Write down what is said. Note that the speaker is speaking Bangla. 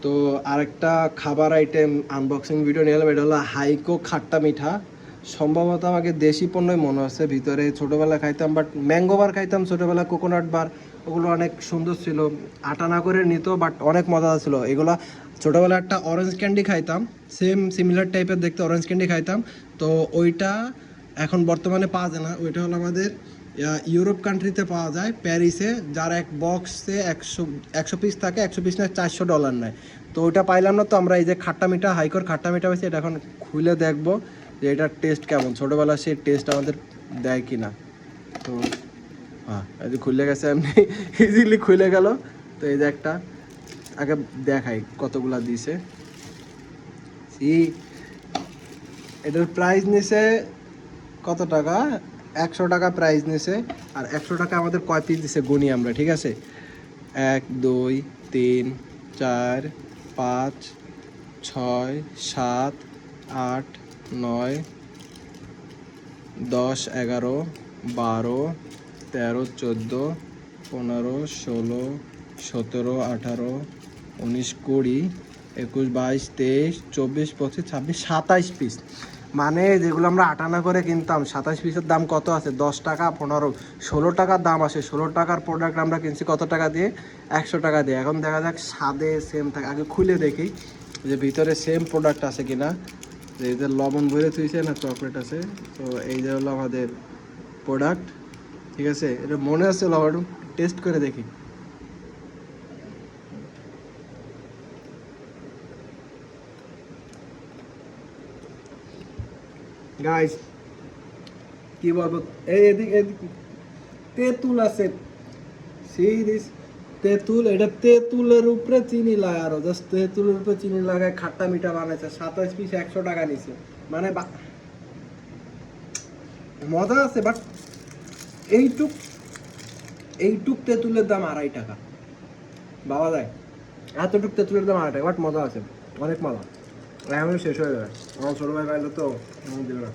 তো আরেকটা খাবার আইটেম আনবক্সিং ভিডিও নিয়ে এলাম, এটা হলো হাইকো খাট্টা মিঠা। সম্ভবত আমাকে দেশি পণ্যই মনে হচ্ছে, ভিতরে ছোটোবেলা খাইতাম বাট ম্যাঙ্গো বার খাইতাম ছোটোবেলা, কোকোনাট বার, ওগুলো অনেক সুন্দর ছিল, আটা না করে নিত বাট অনেক মজা ছিল এগুলো। ছোটোবেলা একটা অরেঞ্জ ক্যান্ডি খাইতাম, সেম সিমিলার টাইপের দেখতে অরেঞ্জ ক্যান্ডি খাইতাম। তো ওইটা এখন বর্তমানে পাওয়া যায় না, ওইটা হলো আমাদের ইউরোপ কান্ট্রিতে পাওয়া যায়, প্যারিসে, যার এক বক্সে 100 পিস থাকে, 100 পিস না $400 নেয়। তো ওইটা পাইলাম না, তো আমরা এই যে খাট্টা মিঠা, হাইকোর খাট্টা মিঠা পাইছি, এটা এখন খুলে দেখবো যে এটার টেস্ট কেমন, ছোটোবেলা সেই টেস্ট আমাদের দেয় কি না। তো হ্যাঁ, এই যে খুলে গেছে, এমনি ইজিলি খুলে গেল। তো এই যে একটা আগে দেখাই কতগুলা দিছে। এটার প্রাইস নিছে কত টাকা, 100 টাকা প্রাইস নিছে। আর 100 টাকা আমাদের কয় পিস দিছে গুনি আমরা, ঠিক আছে? 1 2 3 4 5 6 7 8 9 10 11 12 13 14 15 16 17 18 19 20 21 22 23 24 25 26 27 পিস। মানে যেগুলো আমরা আটানা করে কিনতাম, 27 পিসের দাম কত আছে? 10 টাকা, 15, 16 টাকার দাম আসে। 16 টাকার প্রোডাক্ট আমরা কিনছি কত টাকা দিয়ে? 100 টাকা দিয়ে। এখন দেখা যাক স্বাদে সেম থাকে, আগে খুলে দেখি যে ভিতরে সেম প্রোডাক্ট আছে কিনা। যে এদের লবণ ভরে থুইছে না চকলেট আছে। তো এই যে হলো আমাদের প্রোডাক্ট, ঠিক আছে? এটা মনে আছে লবণ, টেস্ট করে দেখি। গাইস কি বলবো, এই এদিক এদিক তেঁতুল আছে, সেই দিস তেঁতুল, এটা তেঁতুলের উপরে চিনি লাগানো, জাস্ট তেঁতুলের উপরে চিনি লাগায় খাট্টা মিঠা বানাইছে। 27 পিস 100 টাকা নিছে, মানে মজা আছে বাট এইটুক এইটুক তেঁতুলের দাম 2.5 টাকা পাওয়া যায়। এতটুক তেঁতুলের দাম 2.5 টাকা, বাট মজা আছে, অনেক মজা। এখন শেষ হয়ে যাবে, আমার ছোটো ভাই পাইলো তো দিল না।